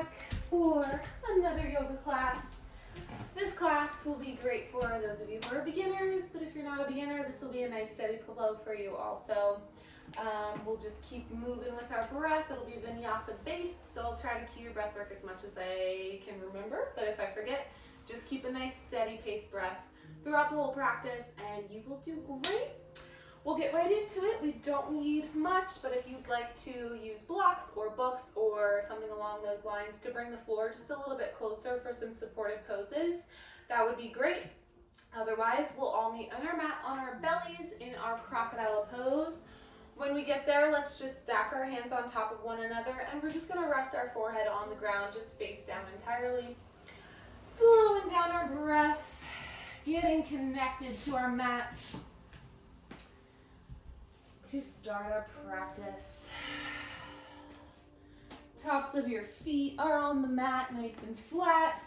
back for another yoga class. This class will be great for those of you who are beginners, but if you're not a beginner, this will be a nice steady flow for you also. We'll just keep moving with our breath. It'll be vinyasa based, so I'll try to cue your breath work as much as I can remember, but if I forget, just keep a nice steady paced breath throughout the whole practice and you will do great. We'll get right into it. We don't need much, but if you'd like to use blocks or books or something along those lines to bring the floor just a little bit closer for some supported poses, that would be great. Otherwise, we'll all meet on our mat on our bellies in our crocodile pose. When we get there, let's just stack our hands on top of one another and we're just gonna rest our forehead on the ground, just face down entirely. Slowing down our breath, getting connected to our mat. To start our practice, tops of your feet are on the mat nice and flat,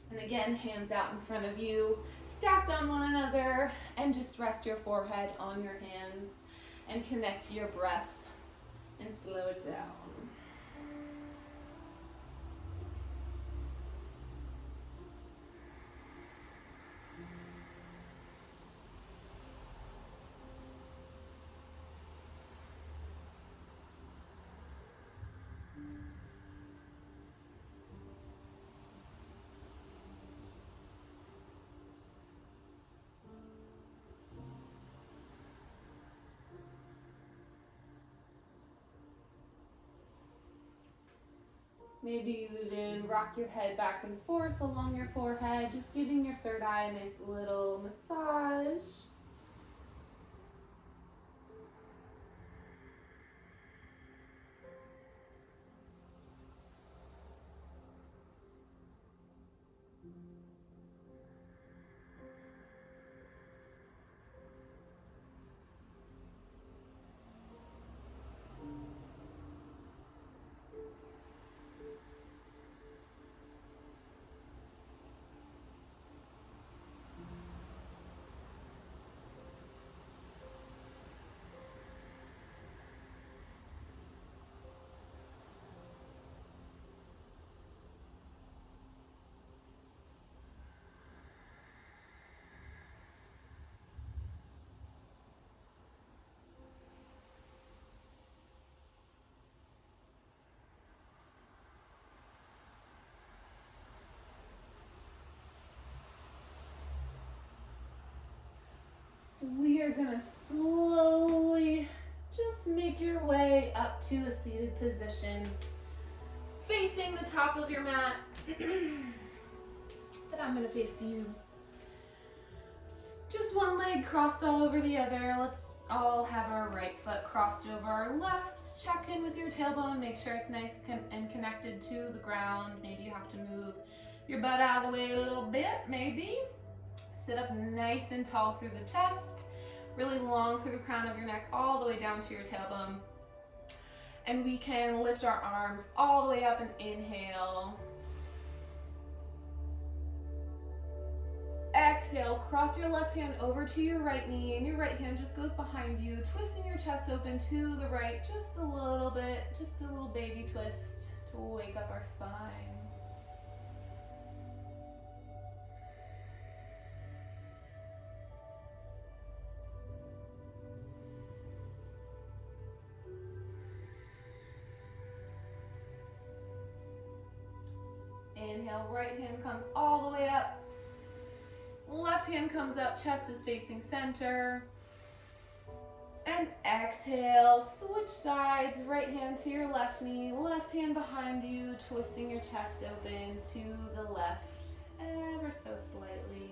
and again, hands out in front of you, stacked on one another, and just rest your forehead on your hands and connect to your breath and slow it down. Maybe you even rock your head back and forth along your forehead, just giving your third eye a nice little massage. We are gonna slowly just make your way up to a seated position, facing the top of your mat, but I'm gonna face you. Just one leg crossed all over the other. Let's all have our right foot crossed over our left. Check in with your tailbone, make sure it's nice and connected to the ground. Maybe you have to move your butt out of the way a little bit, maybe. Sit up nice and tall through the chest, really long through the crown of your neck, all the way down to your tailbone. And we can lift our arms all the way up and inhale. Exhale, cross your left hand over to your right knee and your right hand just goes behind you, twisting your chest open to the right just a little bit, just a little baby twist to wake up our spine. Inhale, right hand comes all the way up. Left hand comes up, chest is facing center. And exhale, switch sides, right hand to your left knee, left hand behind you, twisting your chest open to the left, ever so slightly.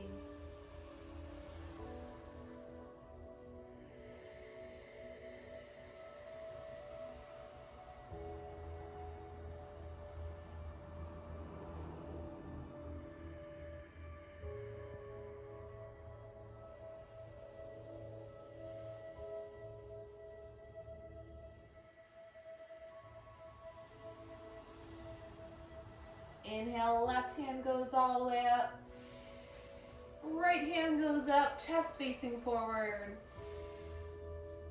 Inhale, left hand goes all the way up. Right hand goes up, chest facing forward.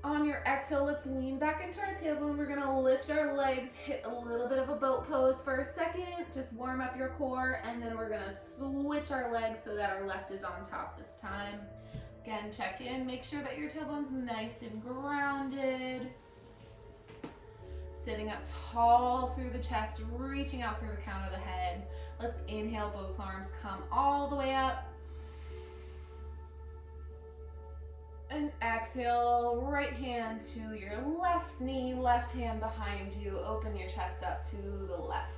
On your exhale, let's lean back into our tailbone. We're gonna lift our legs, hit a little bit of a boat pose for a second, just warm up your core, and then we're gonna switch our legs so that our left is on top this time. Again, check in, make sure that your tailbone's nice and grounded. Sitting up tall through the chest, reaching out through the crown of the head. Let's inhale, both arms come all the way up. And exhale, right hand to your left knee, left hand behind you. Open your chest up to the left.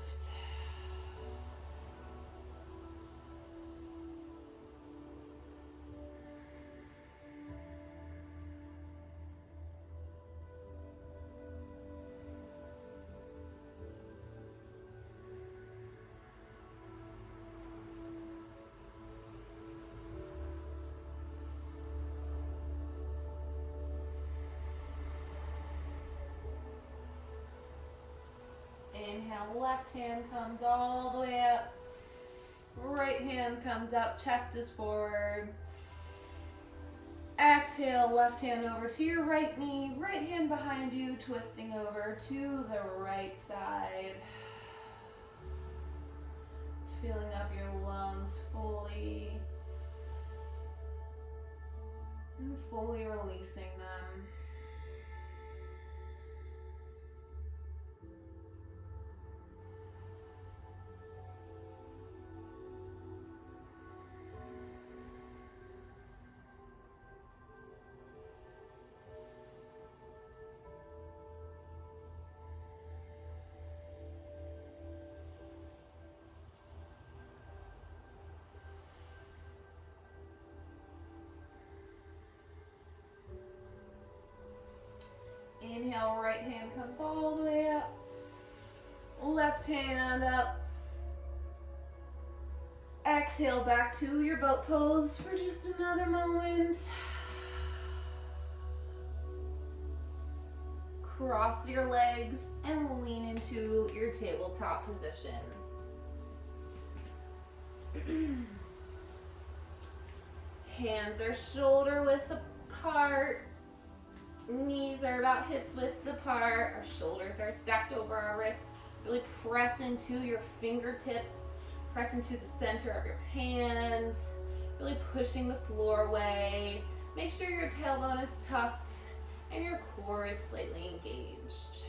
Inhale, left hand comes all the way up. Right hand comes up, chest is forward. Exhale, left hand over to your right knee, right hand behind you, twisting over to the right side. Filling up your lungs fully. And fully releasing them. Inhale, right hand comes all the way up. Left hand up. Exhale, back to your boat pose for just another moment. Cross your legs and lean into your tabletop position. Hands are shoulder width apart. Knees are about hips width apart. Our shoulders are stacked over our wrists. Really press into your fingertips. Press into the center of your hands. Really pushing the floor away. Make sure your tailbone is tucked and your core is slightly engaged.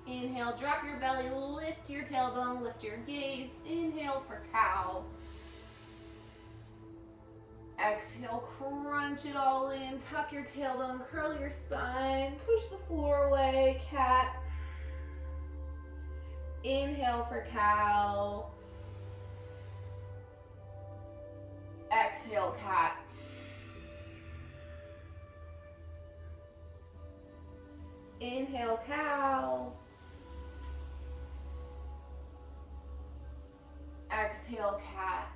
Inhale, drop your belly, lift your tailbone, lift your gaze. Inhale for cow. Exhale, crunch it all in, tuck your tailbone, curl your spine, push the floor away, cat. Inhale for cow. Exhale, cat. Inhale, cow. Exhale, cat.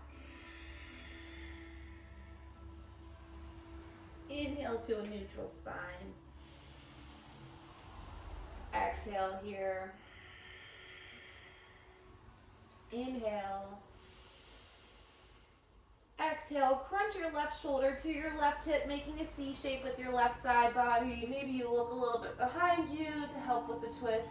Inhale to a neutral spine. Exhale here. Inhale. Exhale, crunch your left shoulder to your left hip, making a C shape with your left side body. Maybe you look a little bit behind you to help with the twist.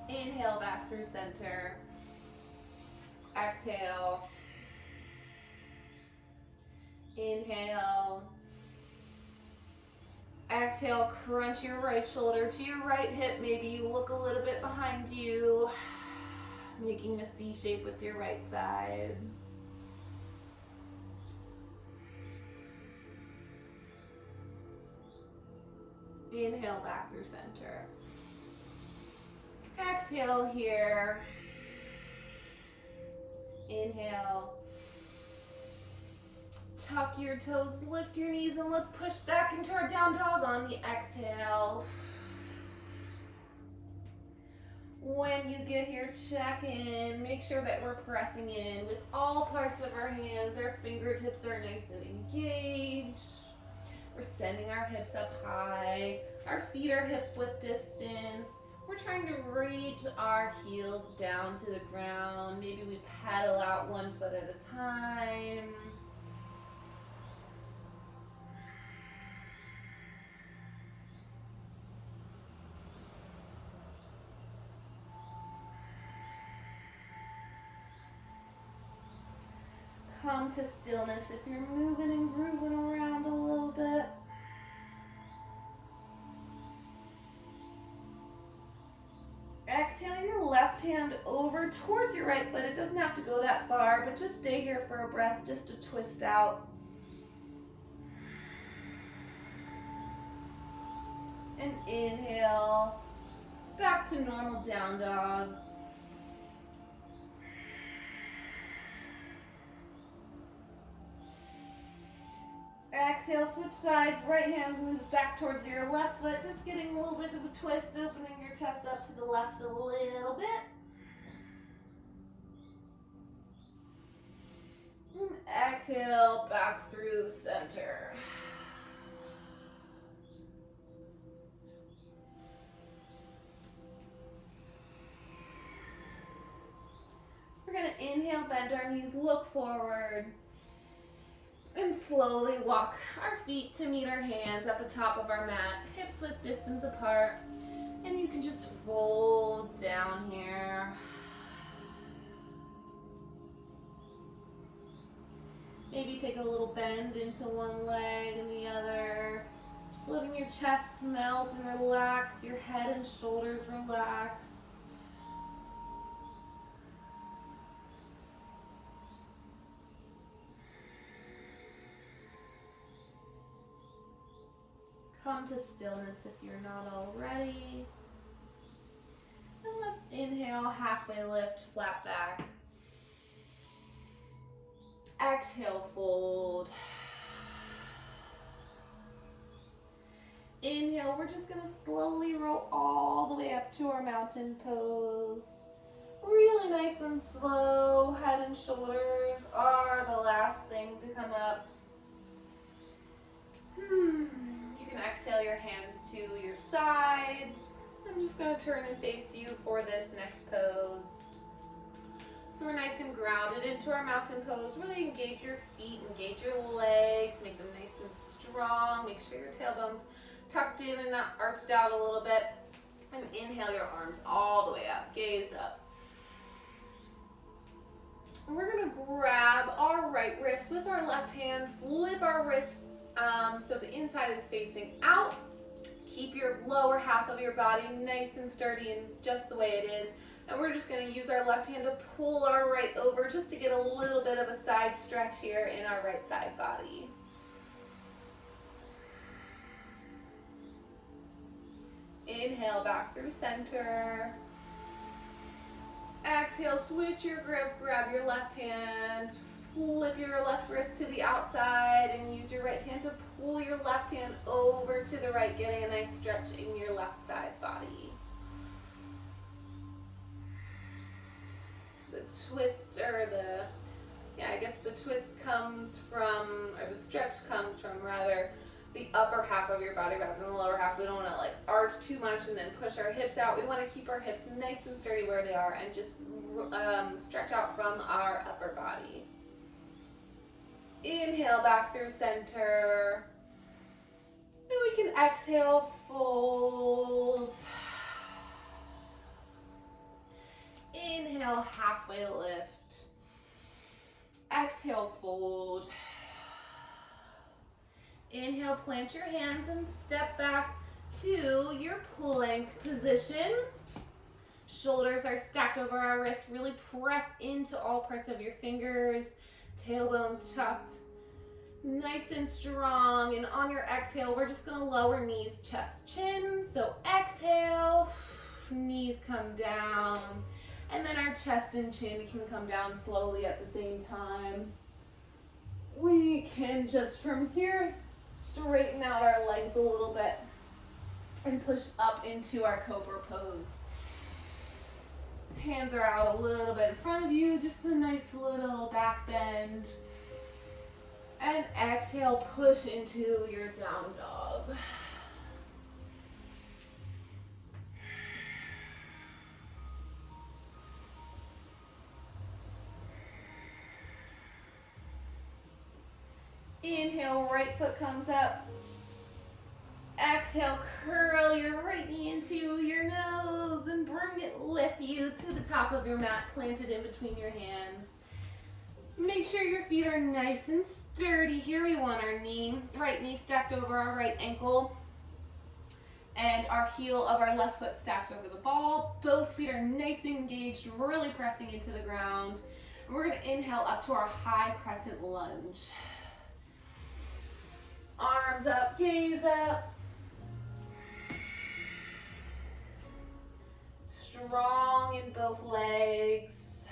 Inhale back through center. Exhale. Inhale. Exhale, crunch your right shoulder to your right hip. Maybe you look a little bit behind you, making a C shape with your right side. Inhale back through center. Exhale here. Inhale. Tuck your toes, lift your knees, and let's push back into our down dog on the exhale. When you get here, check in. Make sure that we're pressing in with all parts of our hands. Our fingertips are nice and engaged. We're sending our hips up high. Our feet are hip width distance. We're trying to reach our heels down to the ground. Maybe we pedal out one foot at a time. Come to stillness if you're moving and grooving around a little bit. Exhale your left hand over towards your right foot. It doesn't have to go that far, but just stay here for a breath, just to twist out. And inhale, back to normal down dog. Exhale, switch sides. Right hand moves back towards your left foot, just getting a little bit of a twist, opening your chest up to the left a little bit. And exhale, back through center. We're going to inhale, bend our knees, look forward. And slowly walk our feet to meet our hands at the top of our mat, hips width distance apart. And you can just fold down here. Maybe take a little bend into one leg and the other. Just letting your chest melt and relax, your head and shoulders relax. Come to stillness if you're not already. And let's inhale, halfway lift, flat back. Exhale, fold. Inhale, we're just going to slowly roll all the way up to our mountain pose. Really nice and slow. Head and shoulders are the last thing to come up. You can exhale your hands to your sides. I'm just going to turn and face you for this next pose. So we're nice and grounded into our mountain pose. Really engage your feet, engage your legs, make them nice and strong. Make sure your tailbone's tucked in and not arched out a little bit. And inhale your arms all the way up, gaze up. And we're going to grab our right wrist with our left hand, flip our wrist so the inside is facing out. Keep your lower half of your body nice and sturdy and just the way it is. And we're just going to use our left hand to pull our right over just to get a little bit of a side stretch here in our right side body. Inhale, back through center. Exhale, switch your grip, grab your left hand, flip your left wrist to the outside and use your right hand to pull your left hand over to the right, getting a nice stretch in your left side body. The twist, or the twist comes from, or the stretch comes from rather, the upper half of your body rather than the lower half. We don't want to like arch too much and then push our hips out. We want to keep our hips nice and sturdy where they are and just stretch out from our upper body. Inhale, back through center. And we can exhale, fold. Inhale, halfway lift. Exhale, fold. Inhale, plant your hands and step back to your plank position. Shoulders are stacked over our wrists. Really press into all parts of your fingers. Tailbones tucked. Nice and strong. And on your exhale, we're just going to lower knees, chest, chin. So exhale, knees come down. And then our chest and chin can come down slowly at the same time. We can just from here straighten out our legs a little bit and push up into our cobra pose. Hands are out a little bit in front of you, just a nice little back bend. And exhale, push into your down dog. Inhale, right foot comes up. Exhale, curl your right knee into your nose and bring it with you to the top of your mat, planted in between your hands. Make sure your feet are nice and sturdy. Here we want our right knee stacked over our right ankle and our heel of our left foot stacked over the ball. Both feet are nice and engaged, really pressing into the ground. And we're going to inhale up to our high crescent lunge. Arms up, gaze up. Strong in both legs.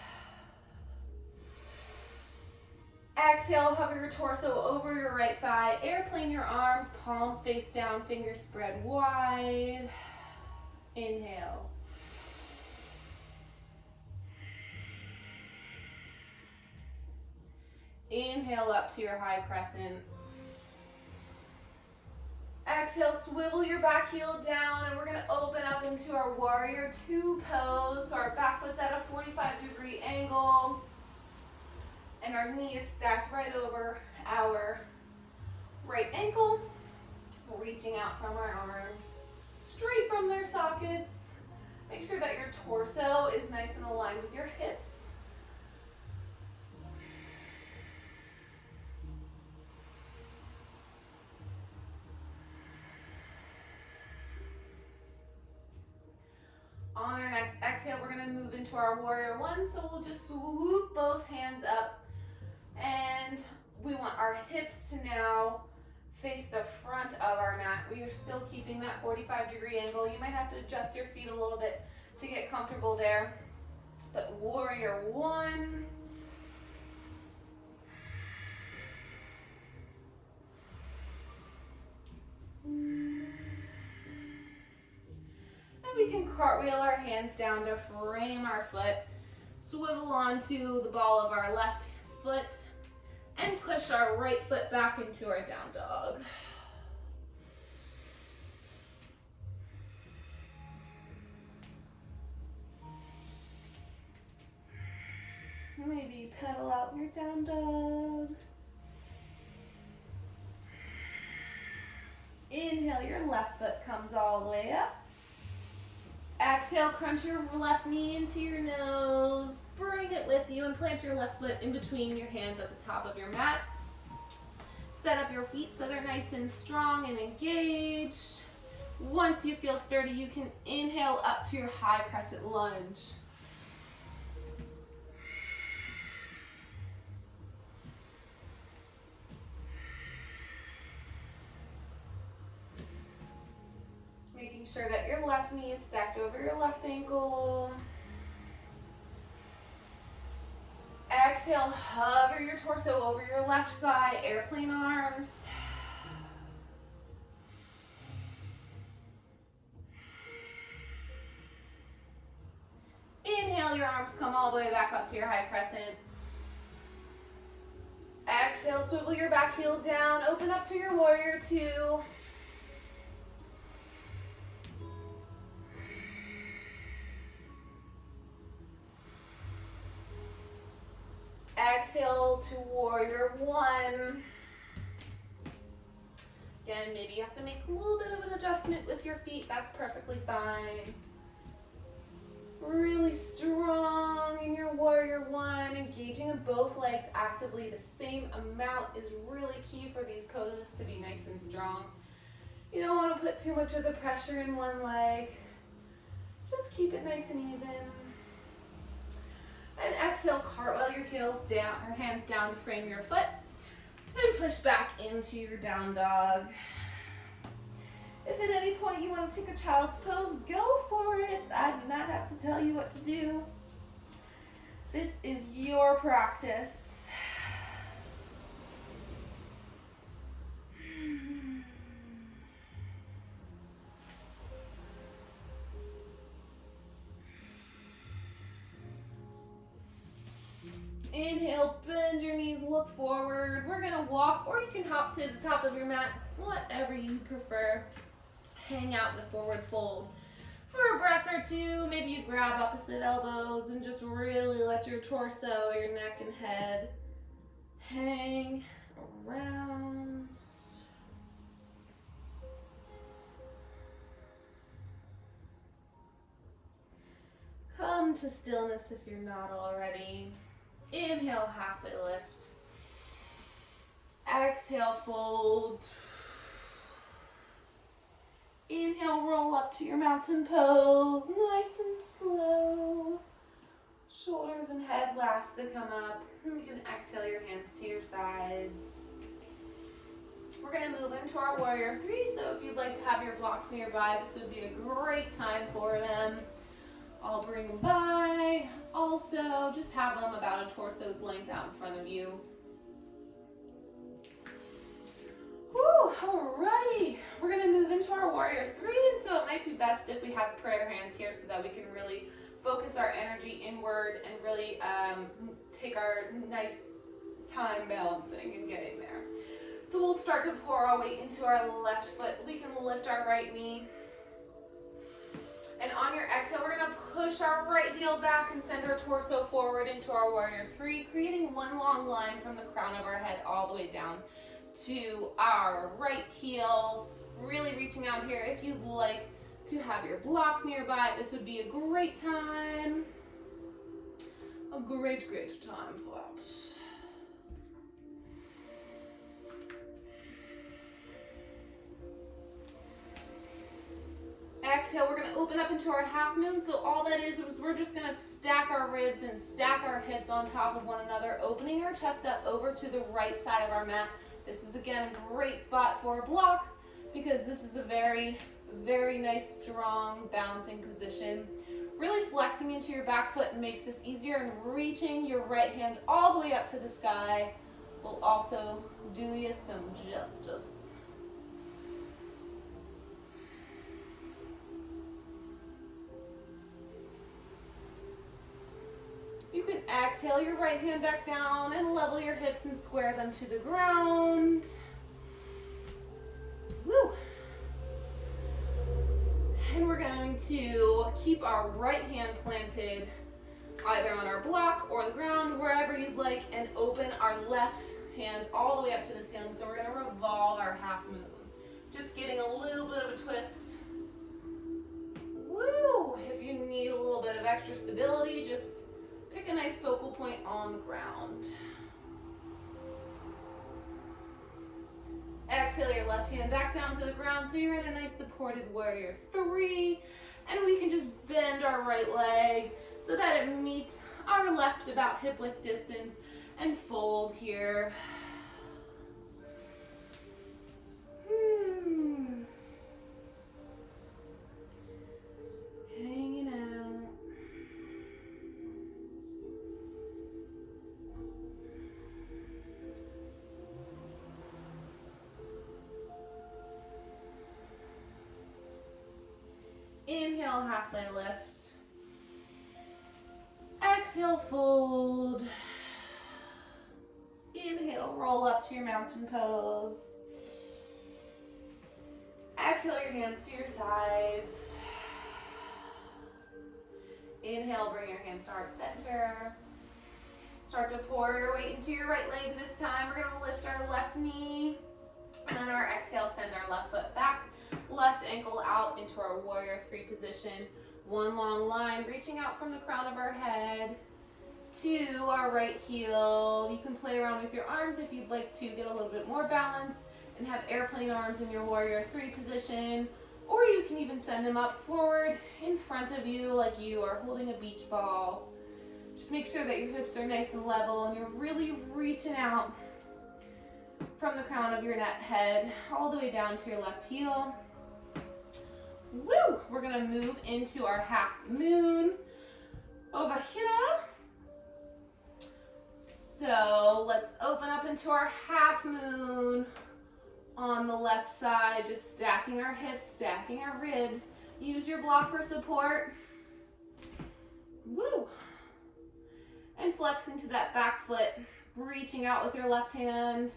Exhale, hover your torso over your right thigh. Airplane your arms, palms face down, fingers spread wide. Inhale. Inhale up to your high crescent. Exhale, swivel your back heel down, and we're going to open up into our warrior two pose. So our back foot's at a 45-degree angle, and our knee is stacked right over our right ankle. We're reaching out from our arms, straight from their sockets. Make sure that your torso is nice and aligned with your hips. On our next exhale, we're going to move into our warrior one. So we'll just swoop both hands up. And we want our hips to now face the front of our mat. We are still keeping that 45-degree angle. You might have to adjust your feet a little bit to get comfortable there. But warrior one. We can cartwheel our hands down to frame our foot, swivel onto the ball of our left foot, and push our right foot back into our down dog. Maybe pedal out your down dog. Inhale, your left foot comes all the way up. Exhale, crunch your left knee into your nose. Bring it with you and plant your left foot in between your hands at the top of your mat. Set up your feet so they're nice and strong and engaged. Once you feel sturdy, you can inhale up to your high crescent lunge. Making sure that your left knee is stacked over your left ankle. Exhale, hover your torso over your left thigh, airplane arms. Inhale, your arms come all the way back up to your high crescent. Exhale, swivel your back heel down, open up to your warrior two. Exhale to warrior one. Again, maybe you have to make a little bit of an adjustment with your feet. That's perfectly fine. Really strong in your warrior one, engaging in both legs actively. The same amount is really key for these poses to be nice and strong. You don't want to put too much of the pressure in one leg. Just keep it nice and even. And exhale, cartwheel your heels down, or hands down to frame your foot, and push back into your down dog. If at any point you want to take a child's pose, go for it. I do not have to tell you what to do. This is your practice. Inhale, bend your knees, look forward. We're gonna walk, or you can hop to the top of your mat, whatever you prefer. Hang out in a forward fold. For a breath or two, maybe you grab opposite elbows and just really let your torso, your neck and head hang around. Come to stillness if you're not already. Inhale, halfway lift. Exhale, fold. Inhale, roll up to your mountain pose, nice and slow. Shoulders and head last to come up. And you can exhale your hands to your sides. We're gonna move into our warrior three, so if you'd like to have your blocks nearby, this would be a great time for them. I'll bring them by. Also, just have them about a torso's length out in front of you. Woo, alrighty. We're gonna move into our warrior three, and so it might be best if we have prayer hands here so that we can really focus our energy inward and really take our nice time balancing and getting there. So we'll start to pour our weight into our left foot. We can lift our right knee. And on your exhale, we're gonna push our right heel back and send our torso forward into our warrior three, creating one long line from the crown of our head all the way down to our right heel. Really reaching out here. If you'd like to have your blocks nearby, this would be a great time. A great time for that. Exhale, we're gonna open up into our half moon. So all that is we're just gonna stack our ribs and stack our hips on top of one another, opening our chest up over to the right side of our mat. This is again a great spot for a block because this is a very, very nice, strong, balancing position. Really flexing into your back foot makes this easier, and reaching your right hand all the way up to the sky will also do you some justice. You can exhale your right hand back down and level your hips and square them to the ground. Woo! And we're going to keep our right hand planted either on our block or the ground, wherever you'd like, and open our left hand all the way up to the ceiling. So we're going to revolve our half moon. Just getting a little bit of a twist. Woo! If you need a little bit of extra stability, just pick a nice focal point on the ground. Exhale your left hand back down to the ground so you're in a nice supported warrior three. And we can just bend our right leg so that it meets our left about hip width distance and fold here. Hanging out. Inhale, halfway lift. Exhale, fold. Inhale, roll up to your mountain pose. Exhale your hands to your sides. Inhale, bring your hands to heart center. Start to pour your weight into your right leg this time. We're going to lift our left knee. And on our exhale, send our left foot back. Left ankle out into our warrior three position. One long line reaching out from the crown of our head to our right heel. You can play around with your arms if you'd like to get a little bit more balance and have airplane arms in your warrior three position. Or you can even send them up forward in front of you like you are holding a beach ball. Just make sure that your hips are nice and level and you're really reaching out from the crown of your head all the way down to your left heel. Woo! We're gonna move into our half moon over here. So let's open up into our half moon on the left side, just stacking our hips, stacking our ribs. Use your block for support. Woo! And flexing to that back foot, reaching out with your left hand,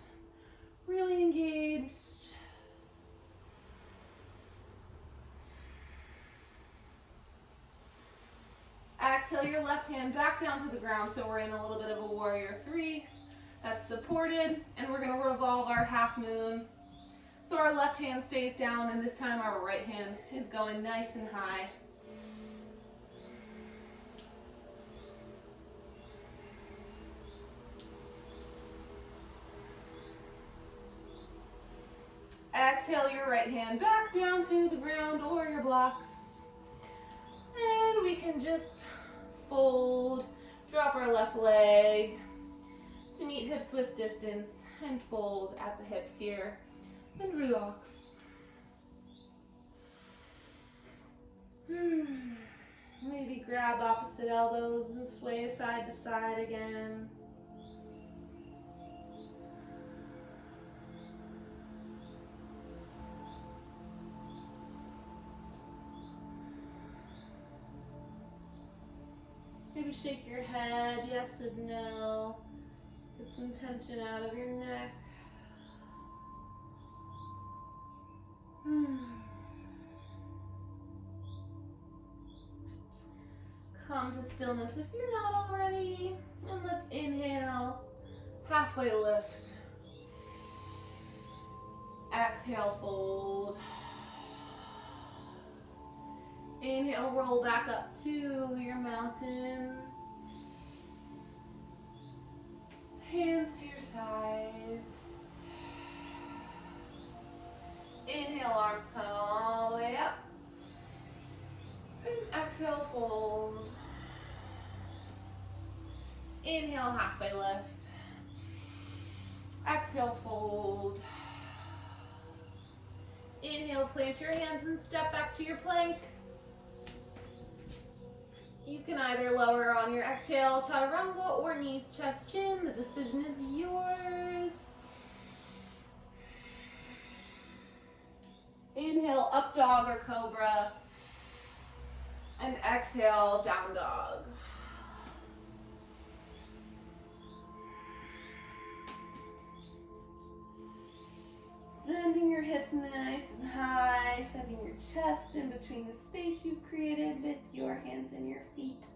really engaged. Exhale your left hand back down to the ground, so we're in a little bit of a warrior three. That's supported, and we're gonna revolve our half moon. So our left hand stays down, and this time our right hand is going nice and high. Exhale your right hand back down to the ground or your blocks. And we can just fold, drop our left leg to meet hips width distance and fold at the hips here and relax. Maybe grab opposite elbows and sway side to side again. Maybe shake your head, yes and no. Get some tension out of your neck. Come to stillness if you're not already. And let's inhale, halfway lift. Exhale, fold. Inhale, roll back up to your mountain. Hands to your sides. Inhale, arms come all the way up. And exhale, fold. Inhale, halfway lift. Exhale, fold. Inhale, plant your hands and step back to your plank. You can either lower on your exhale, chaturanga, or knees, chest, chin. The decision is yours. Inhale, up dog or cobra. And exhale, down dog. Sending your hips nice and high, sending your chest in between the space you've created with your hands and your feet.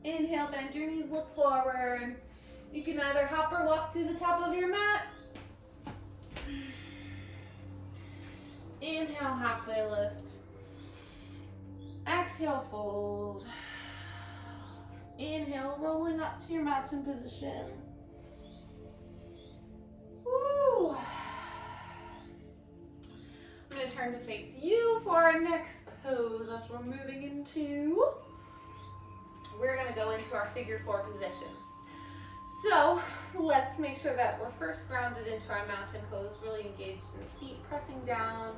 Inhale, bend your knees, look forward. You can either hop or walk to the top of your mat. Inhale, halfway lift. Exhale, fold. Inhale, rolling up to your mountain position. Woo! I'm going to turn to face you for our next pose, which we're moving into. We're going to go into our figure four position. So let's make sure that we're first grounded into our mountain pose, really engaged in the feet, pressing down.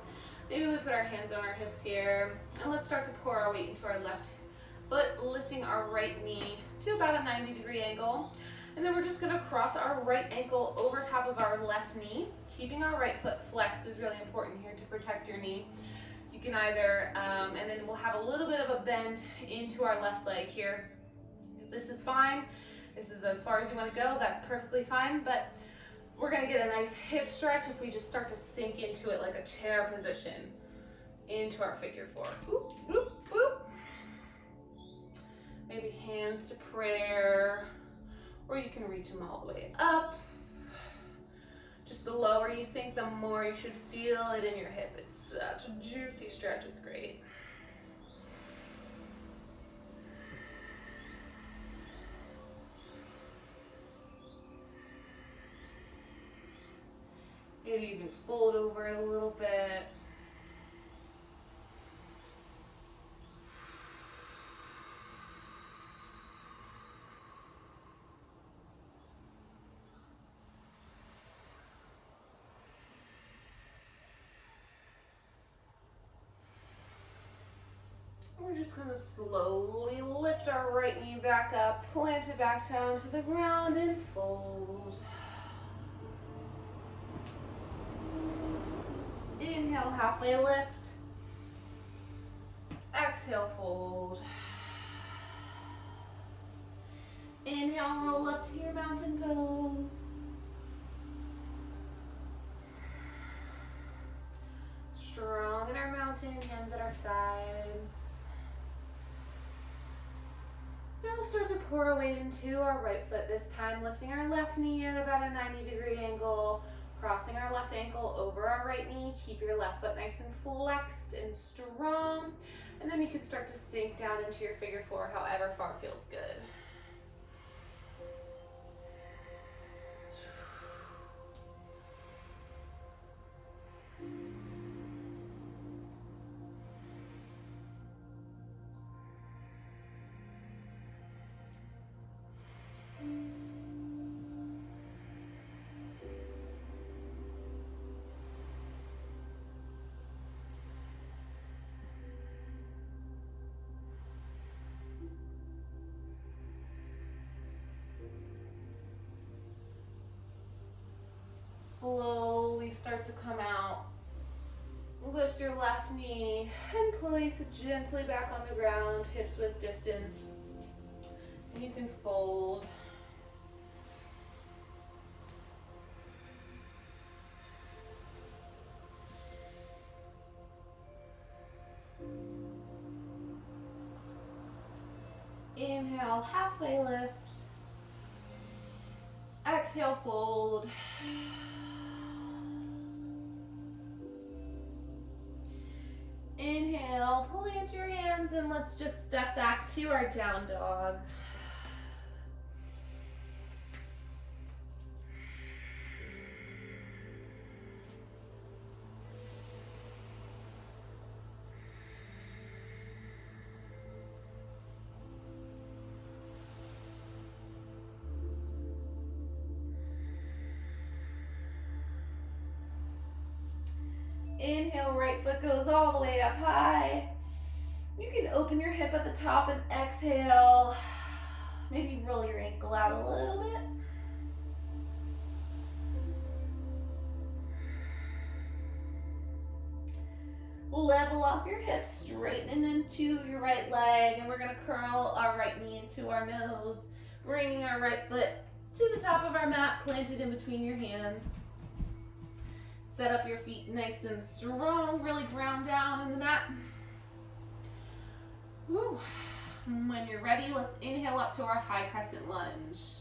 Maybe we put our hands on our hips here, and let's start to pour our weight into our left foot, lifting our right knee to about a 90-degree angle. And then we're just gonna cross our right ankle over top of our left knee. Keeping our right foot flexed is really important here to protect your knee. You can either, and then we'll have a little bit of a bend into our left leg here. This is fine. This is as far as you wanna go, that's perfectly fine, but we're gonna get a nice hip stretch if we just start to sink into it like a chair position into our figure four. Oop, oop, oop. Maybe hands to prayer, or you can reach them all the way up. Just the lower you sink, the more you should feel it in your hip. It's such a juicy stretch, it's great. Maybe even fold over it a little bit. We're just going to slowly lift our right knee back up, plant it back down to the ground, and fold. Inhale, halfway lift. Exhale, fold. Inhale, roll up to your mountain pose. Strong in our mountain, hands at our sides. Now we'll start to pour our weight into our right foot this time, lifting our left knee at about a 90-degree angle, crossing our left ankle over our right knee. Keep your left foot nice and flexed and strong. And then you can start to sink down into your figure four, however far feels good. Slowly start to come out. Lift your left knee and place it gently back on the ground, hips width distance. And you can fold. Inhale, halfway lift. Exhale, fold. Inhale, plant your hands and let's just step back to our down dog. Inhale, right foot goes all the way up high. You can open your hip at the top and exhale. Maybe roll your ankle out a little bit. Level off your hips, straighten into your right leg, and we're gonna curl our right knee into our nose, bringing our right foot to the top of our mat, planted in between your hands. Set up your feet nice and strong, really ground down in the mat. Woo. When you're ready, let's inhale up to our high crescent lunge.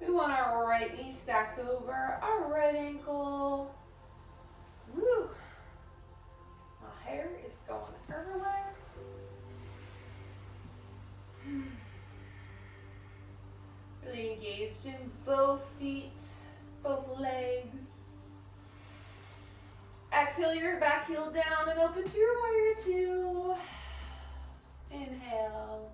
We want our right knee stacked over our right ankle. Woo. My hair is going everywhere. Really engaged in both feet, both legs. Exhale your back heel down and open to your warrior two. Inhale.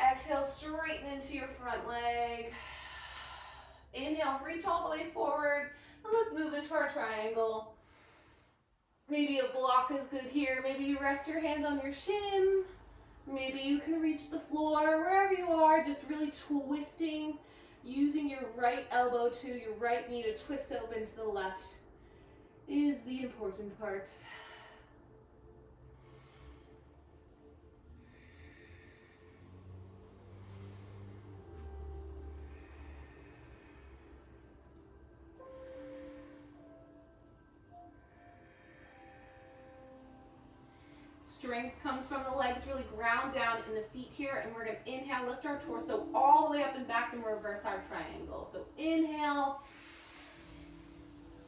Exhale, straighten into your front leg. Inhale, reach all the way forward. And let's move into our triangle. Maybe a block is good here. Maybe you rest your hand on your shin. Maybe you can reach the floor wherever you are, just really twisting, using your right elbow to your right knee to twist open to the left is the important part. Strength comes from the legs, really ground down in the feet here, and we're going to inhale, lift our torso all the way up and back and reverse our triangle. So inhale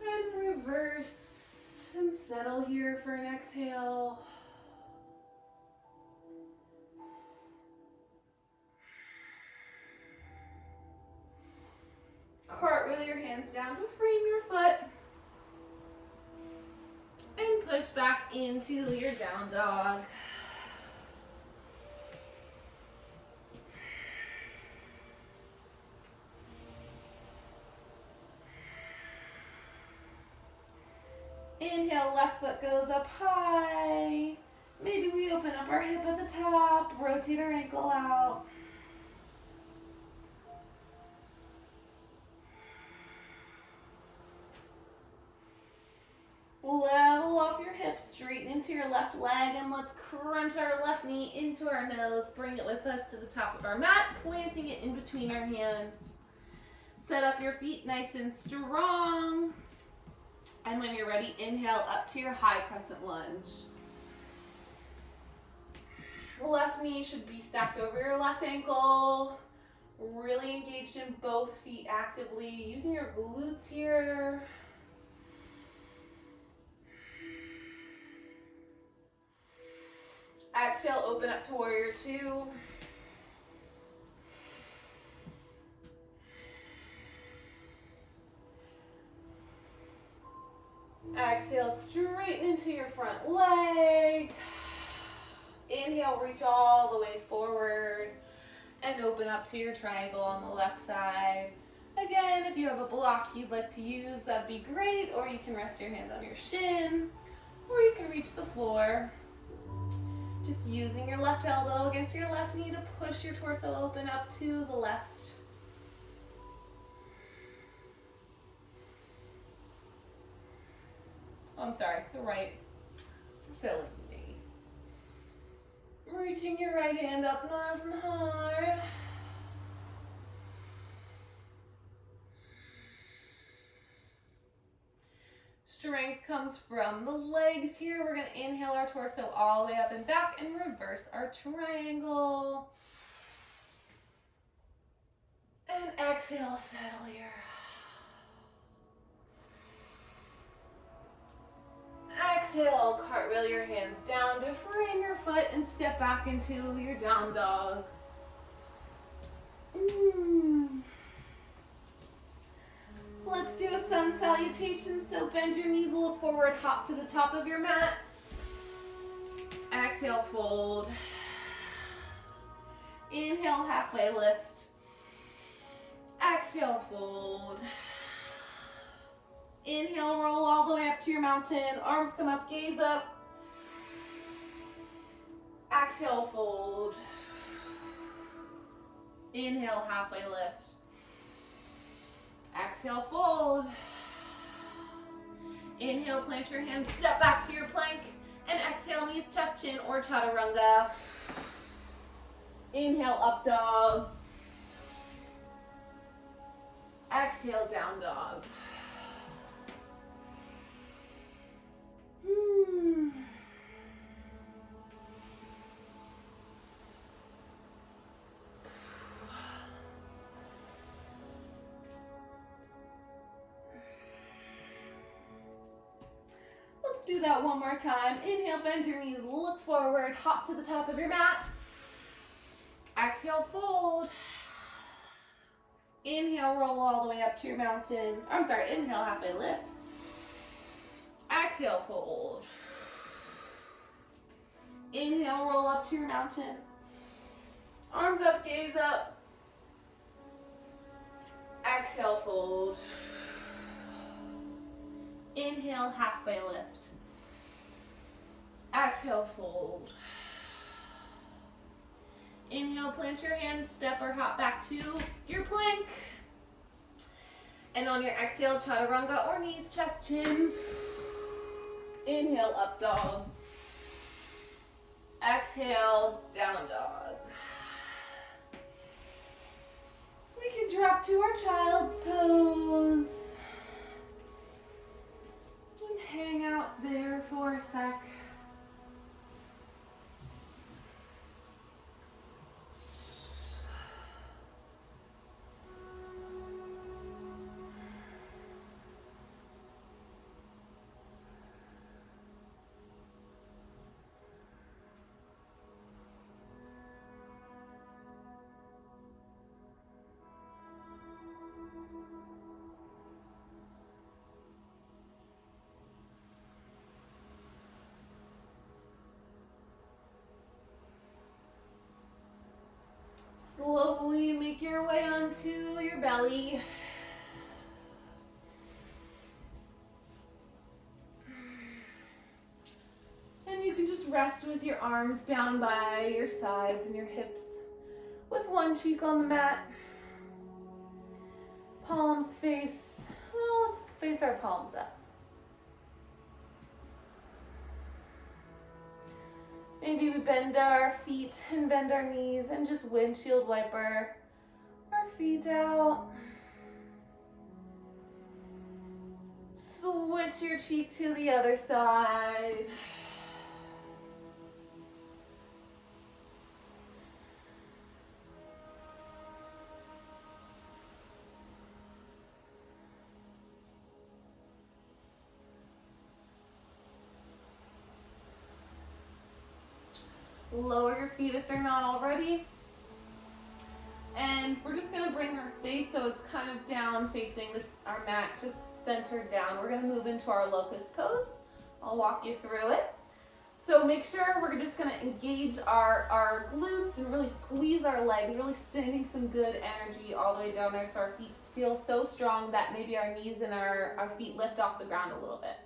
and reverse and settle here for an exhale. Cartwheel your hands down to frame your foot. And push back into your down dog. Inhale, left foot goes up high. Maybe we open up our hip at the top, rotate our ankle out. into your left leg, and let's crunch our left knee into our nose. Bring it with us to the top of our mat, planting it in between our hands. Set up your feet nice and strong. And when you're ready, inhale up to your high crescent lunge. Left knee should be stacked over your left ankle. Really engaged in both feet actively, using your glutes here. Exhale, open up to warrior two. Exhale, straighten into your front leg. Inhale, reach all the way forward and open up to your triangle on the left side. Again, if you have a block you'd like to use, that'd be great, or you can rest your hand on your shin, or you can reach the floor. Just using your left elbow against your left knee to push your torso open up to the left. I'm sorry, the right. Filling me. Reaching your right hand up nice and high. Strength comes from the legs here. We're going to inhale our torso all the way up and back and reverse our triangle. And exhale, settle here. Exhale, cartwheel your hands down to frame your foot and step back into your down dog. Let's do a sun salutation. So bend your knees, look forward, hop to the top of your mat. Exhale, fold. Inhale, halfway lift. Exhale, fold. Inhale, roll all the way up to your mountain. Arms come up, gaze up. Exhale, fold. Inhale, halfway lift. Exhale, fold. Inhale, plant your hands, step back to your plank. And exhale, knees, chest, chin, or chaturanga. Inhale, up dog. Exhale, down dog. Let's do that one more time. Inhale, bend your knees, look forward, hop to the top of your mat. Exhale, fold. Inhale, roll all the way up to your mountain. Inhale, halfway lift. Exhale, fold. Inhale, roll up to your mountain. Arms up, gaze up. Exhale, fold. Inhale, halfway lift. Exhale, fold. Inhale, plant your hands, step or hop back to your plank. And on your exhale, chaturanga or knees, chest, chin. Inhale, up dog. Exhale, down dog. We can drop to our child's pose. And hang out there for a sec. Slowly make your way onto your belly. And you can just rest with your arms down by your sides and your hips with one cheek on the mat. Palms face, well, let's face our palms up. Maybe we bend our feet and bend our knees and just windshield wiper our feet out. Switch your cheek to the other side. Lower your feet if they're not already. And we're just gonna bring our face so it's kind of down facing our mat, just centered down. We're gonna move into our locust pose. I'll walk you through it. So make sure we're just gonna engage our glutes and really squeeze our legs, really sending some good energy all the way down there so our feet feel so strong that maybe our knees and our feet lift off the ground a little bit.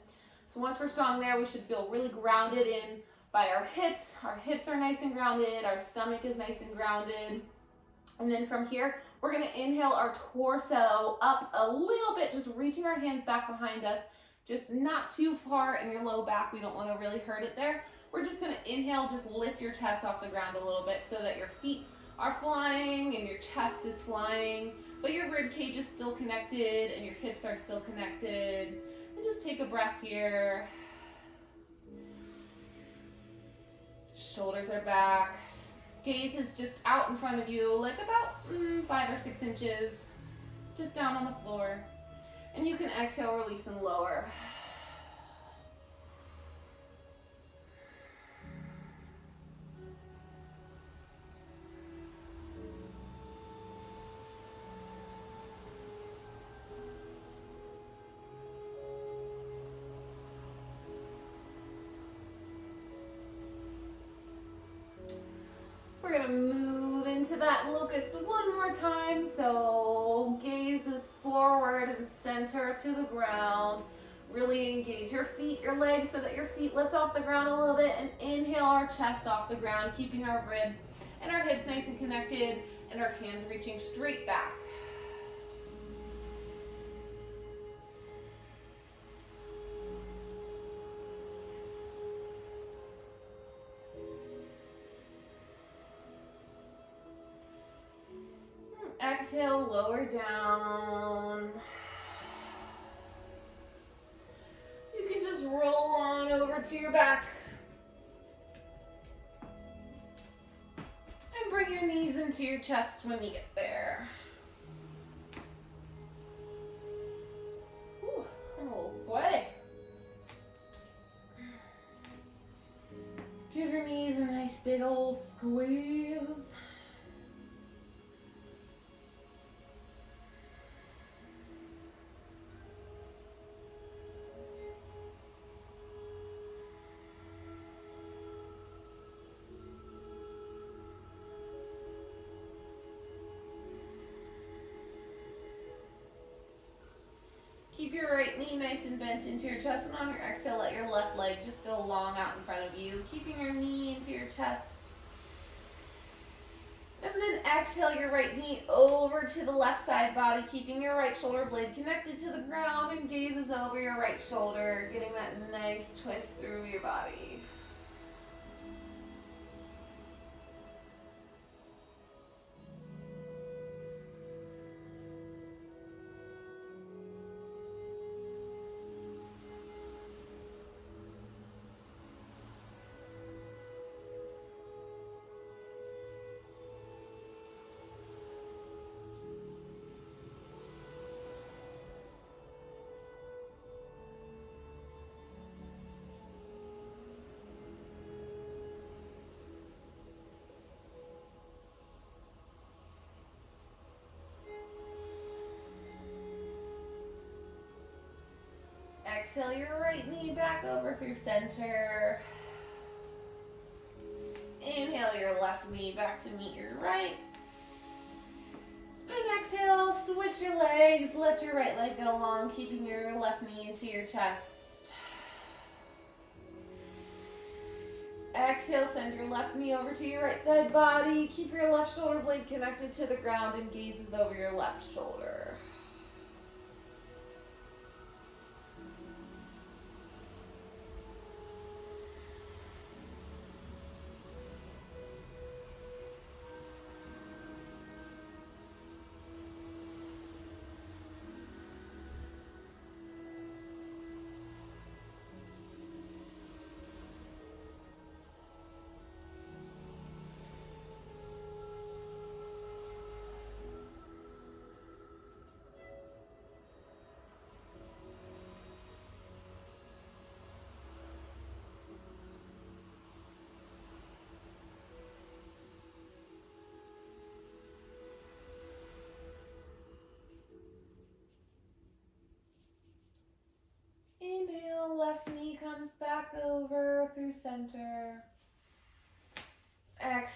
So once we're strong there, we should feel really grounded in by our hips. Our hips are nice and grounded, our stomach is nice and grounded. And then from here, we're gonna inhale our torso up a little bit, just reaching our hands back behind us, just not too far in your low back. We don't wanna really hurt it there. We're just gonna inhale, just lift your chest off the ground a little bit so that your feet are flying and your chest is flying, but your rib cage is still connected and your hips are still connected. And just take a breath here. Shoulders are back. Gaze is just out in front of you, like about 5 or 6 inches, just down on the floor. And you can exhale, release, and lower. We're gonna move into that locust one more time. So gaze is forward and center to the ground. Really engage your feet, your legs so that your feet lift off the ground a little bit, and inhale our chest off the ground, keeping our ribs and our hips nice and connected and our hands reaching straight back. Exhale, lower down. You can just roll on over to your back. And bring your knees into your chest when you get there. Ooh, oh boy. Give your knees a nice big old squeeze. Keep your right knee nice and bent into your chest, and on your exhale, let your left leg just go long out in front of you, keeping your knee into your chest. And then exhale your right knee over to the left side body, keeping your right shoulder blade connected to the ground, and gazes over your right shoulder, getting that nice twist through your body. Exhale your right knee back over through center. Inhale your left knee back to meet your right. And exhale, switch your legs. Let your right leg go long, keeping your left knee into your chest. Exhale, send your left knee over to your right side body. Keep your left shoulder blade connected to the ground and gazes over your left shoulder.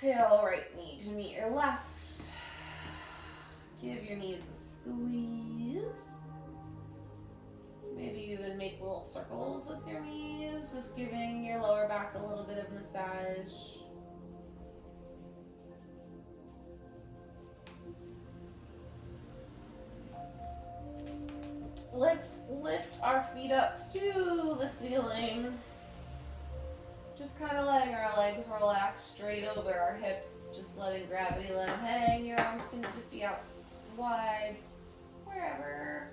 exhale, right knee to meet your left. Give your knees a squeeze. Maybe even make little circles with your knees, just giving your lower back a little bit of massage. Let's lift our feet up to the ceiling. Just kind of letting our legs relax straight over our hips, just letting gravity let them hang. Your arms can just be out wide, wherever.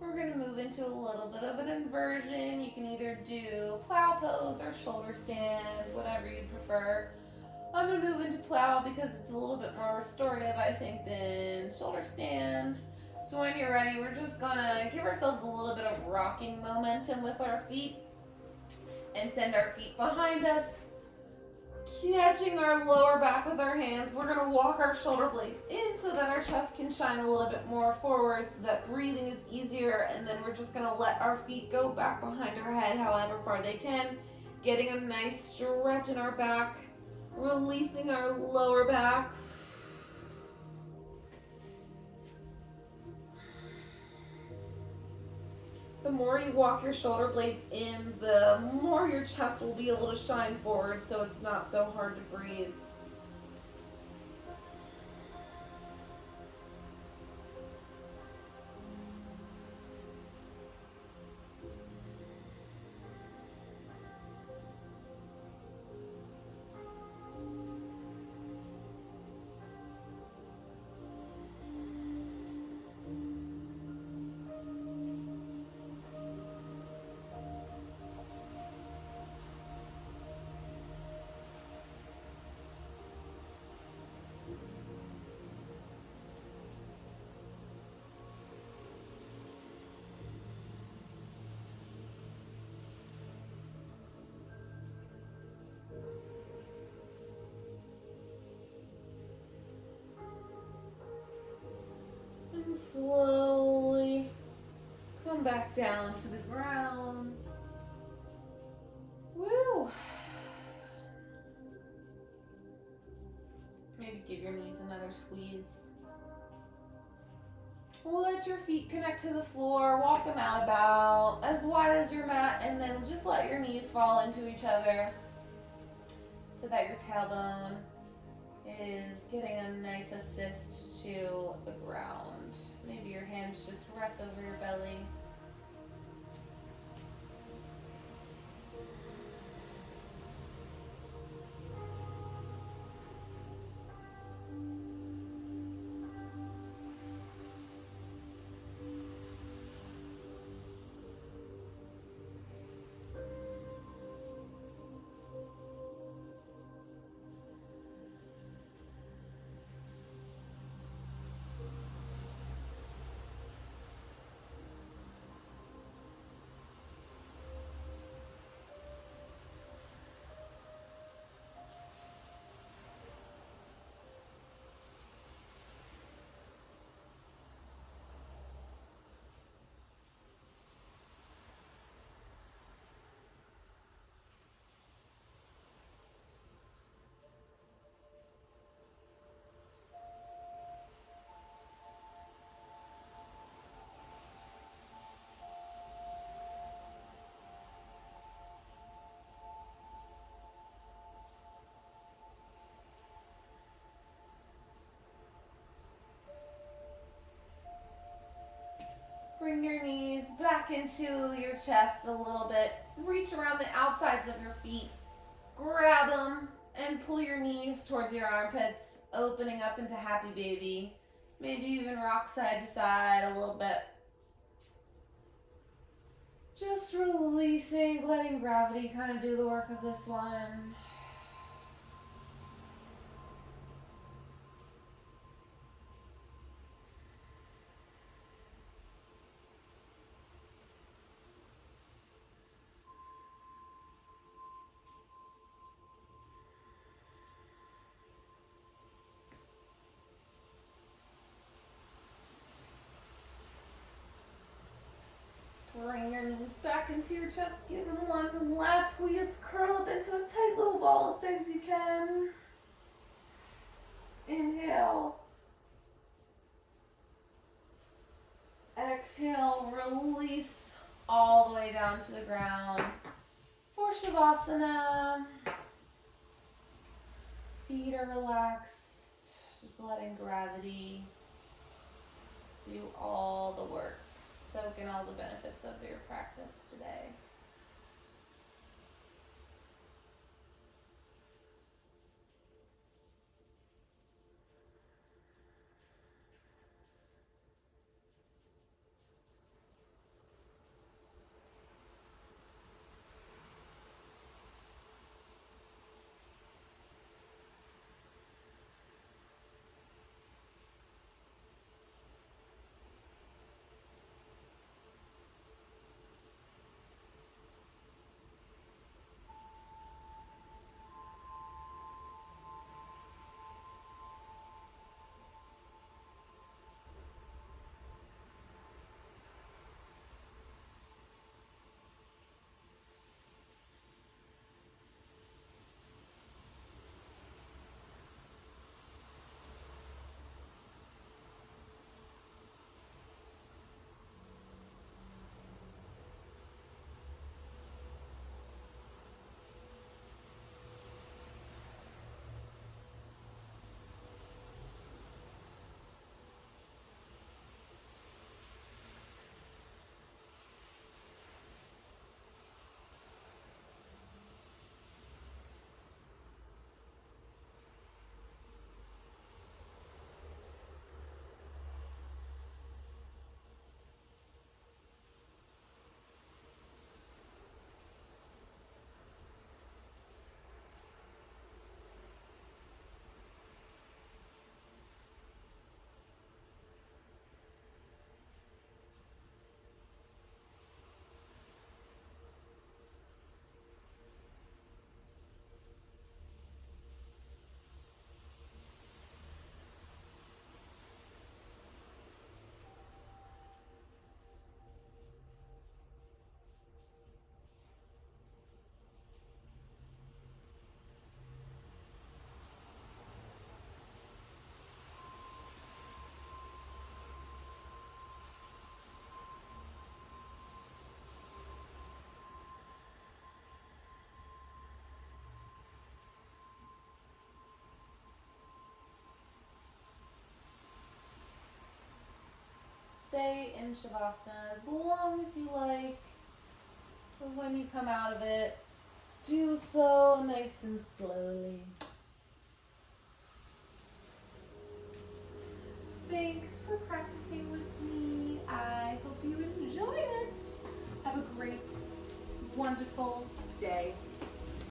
We're going to move into a little bit of an inversion. You can either do plow pose or shoulder stand, whatever you prefer. I'm going to move into plow because it's a little bit more restorative, I think, than shoulder stand. So when you're ready, we're just going to give ourselves a little bit of rocking momentum with our feet and send our feet behind us. Catching our lower back with our hands, we're going to walk our shoulder blades in so that our chest can shine a little bit more forward so that breathing is easier, and then we're just going to let our feet go back behind our head however far they can, getting a nice stretch in our back, releasing our lower back. The more you walk your shoulder blades in, the more your chest will be able to shine forward so it's not so hard to breathe. And slowly come back down to the ground. Woo! Maybe give your knees another squeeze. Let your feet connect to the floor, walk them out about as wide as your mat, and then just let your knees fall into each other so that your tailbone is getting a nice assist to the ground. Maybe your hands just rest over your belly. Bring your knees back into your chest a little bit. Reach around the outsides of your feet. Grab them and pull your knees towards your armpits, opening up into happy baby. Maybe even rock side to side a little bit. Just releasing, letting gravity kind of do the work of this one. your chest. Give them one last squeeze. Curl up into a tight little ball as tight as you can. Inhale. Exhale, release all the way down to the ground. For Shavasana, feet are relaxed, just letting gravity do all the work. Soak in all the benefits of your practice today. Stay in Shavasana as long as you like. But when you come out of it, do so nice and slowly. Thanks for practicing with me. I hope you enjoy it. Have a great, wonderful day.